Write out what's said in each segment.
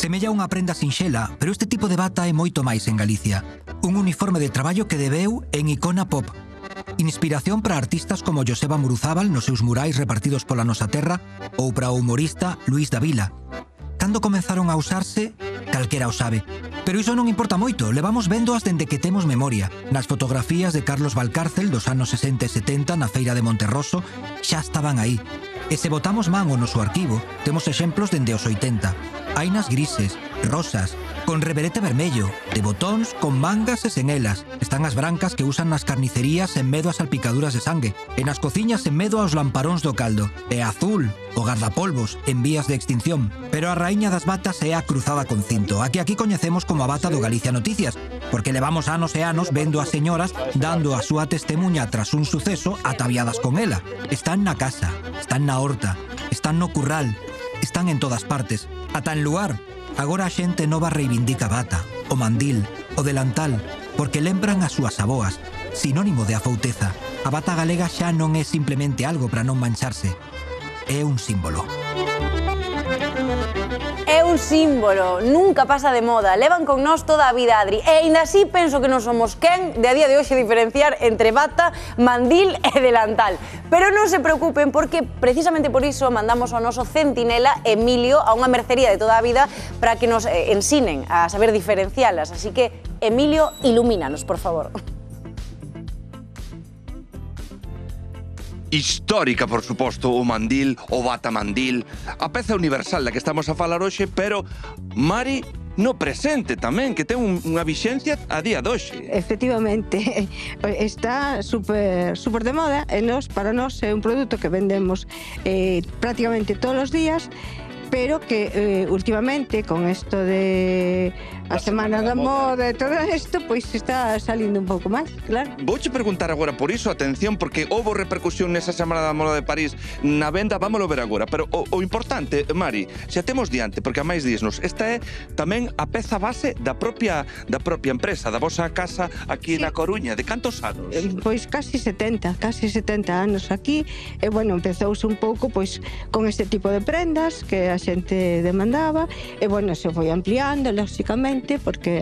Semella unha prenda sinxela, pero este tipo de bata é moito máis en Galicia. Un uniforme de traballo que debeu en icona pop. Inspiración para artistas como Joseba Muruzábal nos seus murais repartidos pola nosa terra ou para o humorista Luís Davila. Cando comenzaron a usarse, calquera o sabe. Pero iso non importa moito, levamos véndoas dende que temos memoria. Nas fotografías de Carlos Valcárcel dos anos 60 e 70 na feira de Monterroso xa estaban aí. E se botamos man o noso arquivo, temos exemplos dende os 80. Hainas grises, rosas, con reverete vermello, de botóns, con mangas e sen elas. Están as brancas que usan nas carnicerías en medo ás salpicaduras de sangue, e nas cociñas en medo aos lamparóns do caldo. E azul, o gardapolvos, en vías de extinción. Pero a raíña das batas é a cruzada con cinto, a que aquí coñecemos como a bata do Galicia Noticias, porque levamos anos e anos vendo as señoras dando a súa testemunha tras un suceso ataviadas con ela. Están na casa, están na horta, están no curral, están en todas partes, ata en lugar. Agora a xente nova reivindica a bata, o mandil, o delantal, porque lembran as súas aboas, sinónimo de afouteza. A bata galega xa non é simplemente algo para non mancharse, é un símbolo. É un símbolo, nunca pasa de moda, levan con nós toda a vida, Adri, e ainda así penso que non somos quen de a día de hoxe diferenciar entre bata, mandil e delantal. Pero non se preocupen porque precisamente por iso mandamos ao noso centinela Emilio a unha mercería de toda a vida para que nos ensinen a saber diferencialas, así que Emilio, ilumínanos, por favor. Histórica, por suposto, o mandil, o bata mandil, a peza universal da que estamos a falar hoxe, pero Mari no presente tamén, que ten unha vixencia a día de hoxe. Efectivamente, está super de moda e para nós é un produto que vendemos prácticamente todos os días, pero que últimamente con isto de a Semana da Moda e todo isto, pois está salindo un pouco máis, claro. Vouche preguntar agora por iso, atención, porque houve repercusión nesa Semana da Moda de París na venda, vámolo ver agora, pero o importante, Mari, xa temos diante, porque a máis dísnos, esta é tamén a peza base da propia empresa, da vosa casa aquí na Coruña. De cantos anos? Pois casi 70 anos aquí, e bueno, empezouse un pouco pois con este tipo de prendas que a xente demandaba, e bueno, se foi ampliando, lóxicamente, porque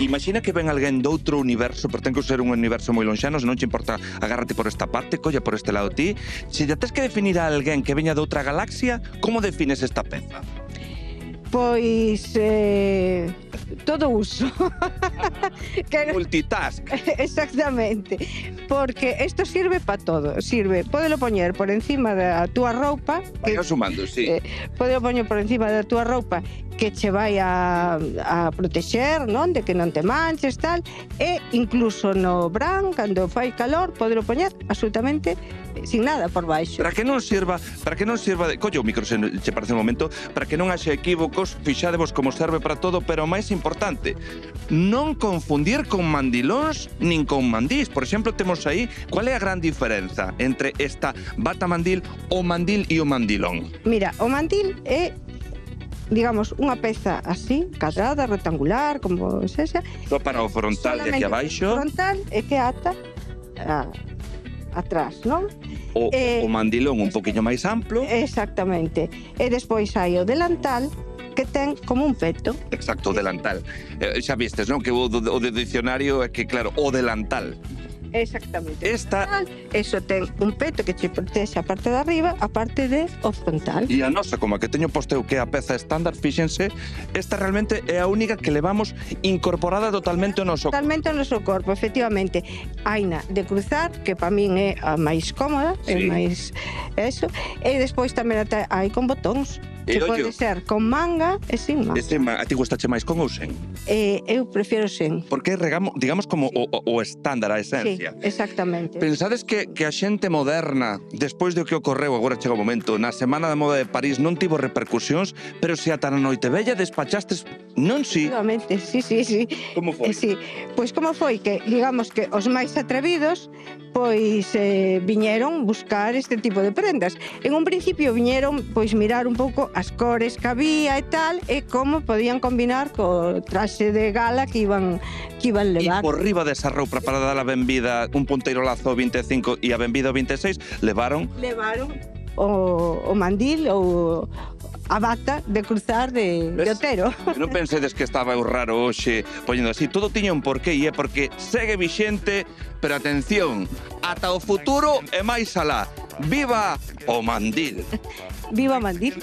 Imagina que ven alguén doutro universo, pero ten que ser un universo moi lonxano, se non te importa, agárrate por esta parte, colla por este lado ti. Se ya tes que definir a alguén que veña de outra galaxia, como defines esta peza? Pois todo uso. Multitask. Exactamente, porque isto sirve para todo. Pódelo poñer por encima da túa roupa. Vai sumando, sí. Pódelo poñer por encima da túa roupa que che vai a protexer, non? De que non te manches, tal. E incluso no verán, cando fai calor, pódelo poñer absolutamente sin nada por baixo. Para que non sirva de... Collo o micro, se che parece un momento, para que non haxe equívocos, fixadevos como serve para todo, pero o máis importante, non confundir con mandilóns nin con mandís. Por exemplo, temos aí, qual é a gran diferenza entre esta bata mandil, o mandil e o mandilón? Mira, o mandil é, digamos, unha peza así, cadrada, rectangular, como sexa. Só para o frontal de aquí abaixo. O frontal é que ata atrás, non? O mandilón un poquinho máis amplo. Exactamente. E despois hai o delantal, que ten como un peto. Exacto, o delantal. Xa vistes, non? Que o de dicionario é que, claro, o delantal. Exactamente. Eso ten un peto que che protexe a parte de arriba, a parte de o frontal. E a nosa, como a que teño posteo que é a peza estándar, fíxense, esta realmente é a única que levamos incorporada totalmente ao noso corpo. Totalmente ao noso corpo, efectivamente. Haina de cruzar, que para min é a máis cómoda, é máis eso, e despois tamén hai con botóns. Que pode ser con manga e sin manga. A ti gustache máis con ou sen? Eu prefiro sen. Porque digamos como o estándar, a esencia. Sí, exactamente. Pensades que a xente moderna, despois do que ocorreu, agora chega o momento, na Semana da Moda de París non tivo repercusións, pero se ata na noite bella despachastes, non si? Efectivamente, sí. Como foi? Sí, pois como foi que, digamos que os máis atrevidos, pois viñeron buscar este tipo de prendas. En un principio viñeron, pois, mirar un pouco as cores que había e tal, e como podían combinar co traxe de gala que iban levar. E por riba desa roupa para dar a benvida un punteiro lazo 25 e a benvida 26, levaron o mandil ou a bata de cruzar de Otero. Non pensedes que estaba eu raro hoxe poñendo así. Todo tiña un porqué e é porque segue vixente, pero atención, ata o futuro e máis alá. Viva o mandil! Viva Mandil.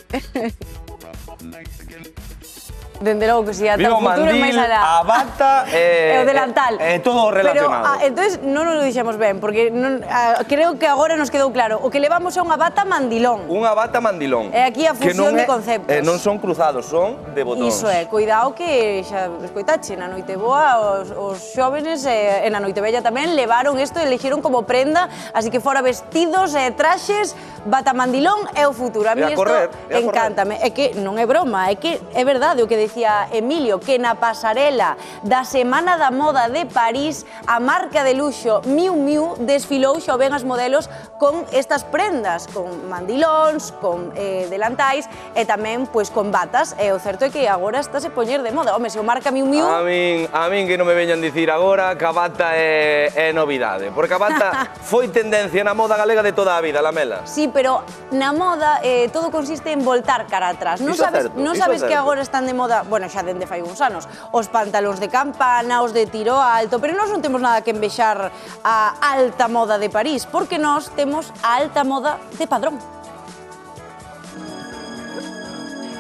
Dende logo que si ata Viva o futuro mandil, máis alá. a bata E o delantal. todo relacionado. Pero, entonces, non nos lo dixemos ben, porque creo que agora nos quedou claro. O que levamos é unha bata mandilón. Unha bata mandilón. É aquí a fusión de conceptos. Non son cruzados, son de botóns. Iso é, cuidado que xa escoitache, na noite boa os xóvenes e na noite bella tamén levaron isto e elixeron como prenda, así que fora vestidos e traxes, bata mandilón é o futuro. A mí isto encántame. É que non é broma, é que é verdade o que decía Emilio, que na pasarela da Semana da Moda de París a marca de luxo Miu Miu desfilou xa ben as modelos con estas prendas, con mandilóns, con delantais e tamén pois con batas, e o certo é que agora está se poñer de moda. Home, se o marca Miu Miu... A min que non me veñan dicir agora que a bata é novidade, porque a bata foi tendencia na moda galega de toda a vida, Lamela. Sí, pero na moda todo consiste en voltar cara atrás. Non sabes que agora están de moda, bueno, xa dende fai uns anos, os pantalóns de campana, os de tiro alto, pero nós non temos nada que envexar a alta moda de París, porque nós temos a alta moda de Padrón.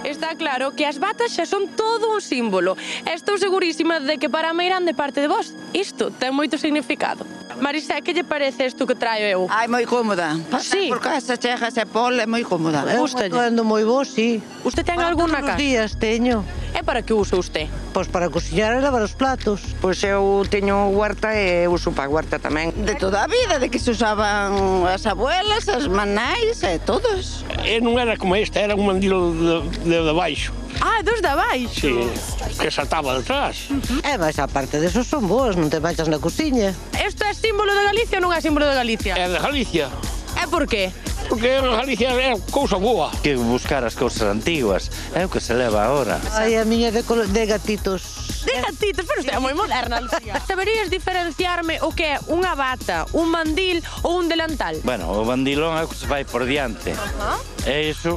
Está claro que as batas xa son todo un símbolo. Estou segurísima de que para a meirán de parte de vos isto ten moito significado. Marisé, que lle parece isto que traio eu? Ai, moi cómoda. Pasar por casa, chegas e pol, é moi cómoda. Gusta lle? Ando moi bo, sí. Usted ten alguna casa? Todos os días teño. E para que usa usted? Pois para cociñar e lavar os platos. Pois eu teño huerta e uso para a huerta tamén. De toda a vida, de que se usaban as abuelas, as manais e todos. Non era como esta, era un mandilo de baixo. Ah, dos de abaixo? Sí, que saltaba detrás. E máis a parte desos son boas, non te manchas na cociña. Isto é símbolo de Galicia ou non é símbolo de Galicia? É de Galicia. E por qué? Porque en Galicia é cousa boa. Que buscar as cousas antiguas, é o que se leva agora. Ai, a miña de gatitos. De gatitos, pero usted é moi moderna, Lucía. Saberías diferenciarme o que é unha bata, un mandil ou un delantal? Bueno, o bandilón é o que se vai por diante. E iso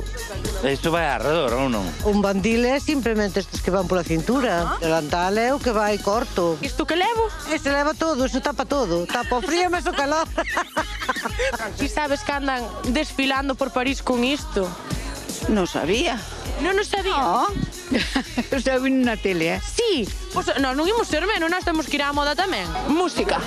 vai arredor, ou non? Un bandil é simplemente estes que van pola cintura. Delantal é o que vai corto. Isto que levo? Ese leva todo, iso tapa todo. Tapa o frío, mas o calor. Ti sabes que andan desfilando por París con isto? Non sabía. Non o sabía? Non. Eu xa vi na tele, Sí, pois nós non imos ser menos, nós temos que ir á moda tamén. Música.